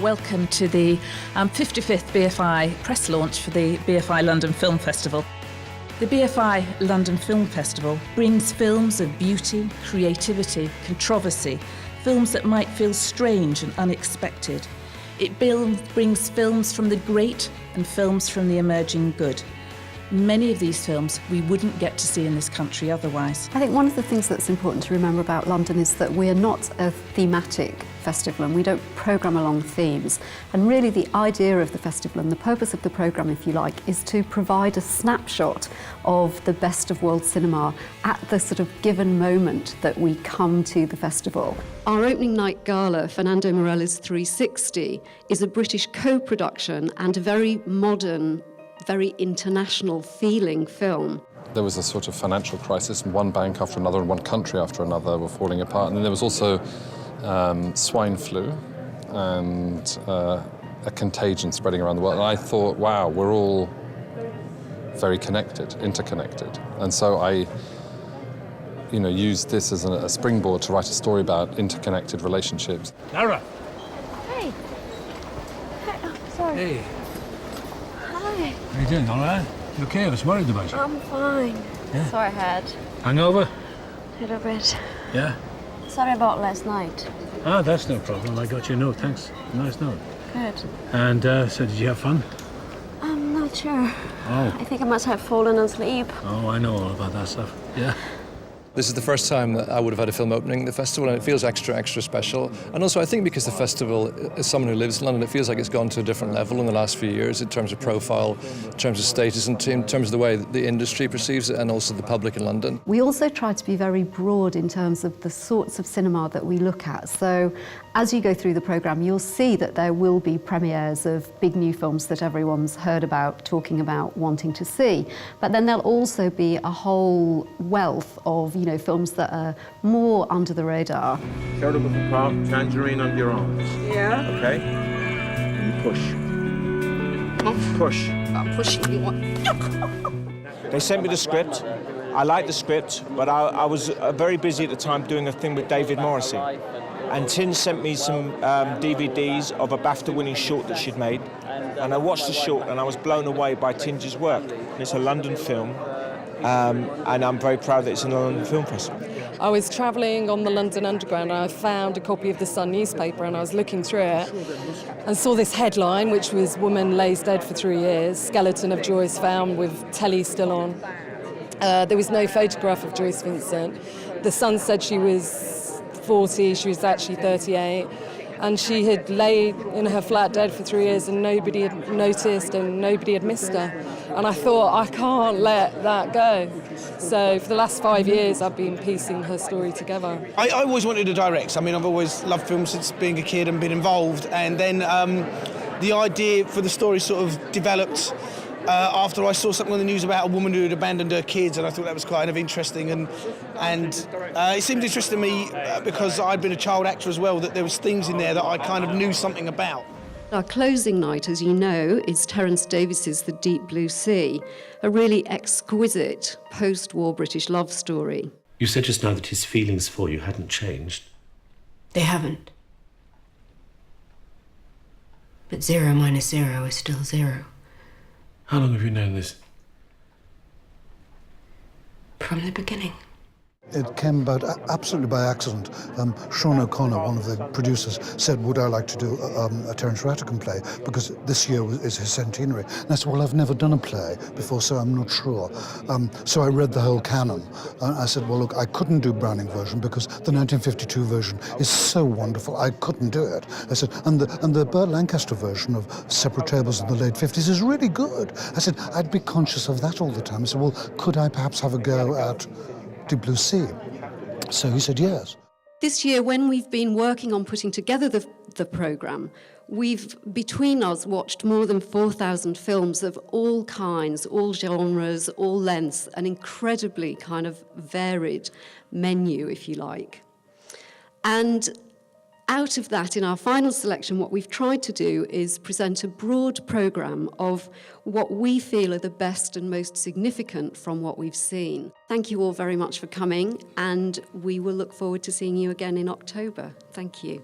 welcome to the 55th BFI press launch for the BFI London Film Festival. The BFI London Film Festival brings films of beauty, creativity, controversy, films that might feel strange and unexpected. It brings films from the great and films from the emerging good. Many of these films we wouldn't get to see in this country otherwise. I think one of the things that's important to remember about London is that we're not a thematic festival and we don't programme along themes. And really the idea of the festival and the purpose of the programme, if you like, is to provide a snapshot of the best of world cinema at the sort of given moment that we come to the festival. Our opening night gala, Fernando Morella's 360, is a British co-production and a very modern, very international feeling film. There was a sort of financial crisis, and one bank after another and one country after another were falling apart. And then there was also swine flu and a contagion spreading around the world. And I thought, wow, we're all very connected, interconnected. And so I used this as a springboard to write a story about interconnected relationships. Lara! Hey. Hey, oh, sorry. Hey. Hi. How you doing, all right? You okay? I was worried about you. I'm fine. Yeah? Sore head. Hangover? A little bit. Yeah? Sorry about last night. Ah, that's no problem. I got your note, thanks. Nice note. Good. And so did you have fun? I'm not sure. Oh. I think I must have fallen asleep. Oh, I know all about that stuff. Yeah. This is the first time that I would have had a film opening at the festival, and it feels extra special. And also I think because the festival, as someone who lives in London, it feels like it's gone to a different level in the last few years in terms of profile, in terms of status, and in terms of the way that the industry perceives it and also the public in London. We also try to be very broad in terms of the sorts of cinema that we look at. So as you go through the programme, you'll see that there will be premieres of big new films that everyone's heard about, talking about, wanting to see. But then there'll also be a whole wealth of, films that are more under the radar. Shoulder with the part, tangerine under your arms. Yeah. Okay? And push. Push. I'm pushing you on. They sent me the script. I liked the script, but I was very busy at the time doing a thing with David Morrissey. And Tin sent me some DVDs of a BAFTA-winning short that she'd made. And I watched the short and I was blown away by Tinge's work. It's a London film. And I'm very proud that it's in the London Film Festival. I was travelling on the London Underground and I found a copy of the Sun newspaper and I was looking through it and saw this headline, which was "Woman Lays Dead for 3 years, Skeleton of Joyce Found with Telly Still On." There was no photograph of Joyce Vincent. The Sun said she was 40, she was actually 38. And she had laid in her flat dead for 3 years and nobody had noticed and nobody had missed her. And I thought, I can't let that go. So for the last 5 years, I've been piecing her story together. I always wanted to direct. I mean, I've always loved film since being a kid and been involved. And then the idea for the story sort of developed after I saw something on the news about a woman who had abandoned her kids, and I thought that was kind of interesting. And it seemed interesting to me because I'd been a child actor as well, that there was things in there that I kind of knew something about. Our closing night, as you know, is Terence Davies' The Deep Blue Sea, a really exquisite post-war British love story. You said just now that his feelings for you hadn't changed. They haven't. But 0 minus 0 is still 0. How long have you known this? From the beginning. It came about absolutely by accident. Sean O'Connor, one of the producers, said, would I like to do a Terence Rattigan play, because this year is his centenary. And I said, well, I've never done a play before, so I'm not sure. So I read the whole canon. I said, well, look, I couldn't do Browning version because the 1952 version is so wonderful, I couldn't do it. I said, and the Burt Lancaster version of Separate Tables in the late 50s is really good. I said, I'd be conscious of that all the time. I said, well, could I perhaps have a go at Deep Blue Sea? So he said yes. This year, when we've been working on putting together the programme, we've, between us, watched more than 4,000 films of all kinds, all genres, all lengths, an incredibly kind of varied menu, if you like. And out of that, in our final selection, what we've tried to do is present a broad programme of what we feel are the best and most significant from what we've seen. Thank you all very much for coming, and we will look forward to seeing you again in October. Thank you.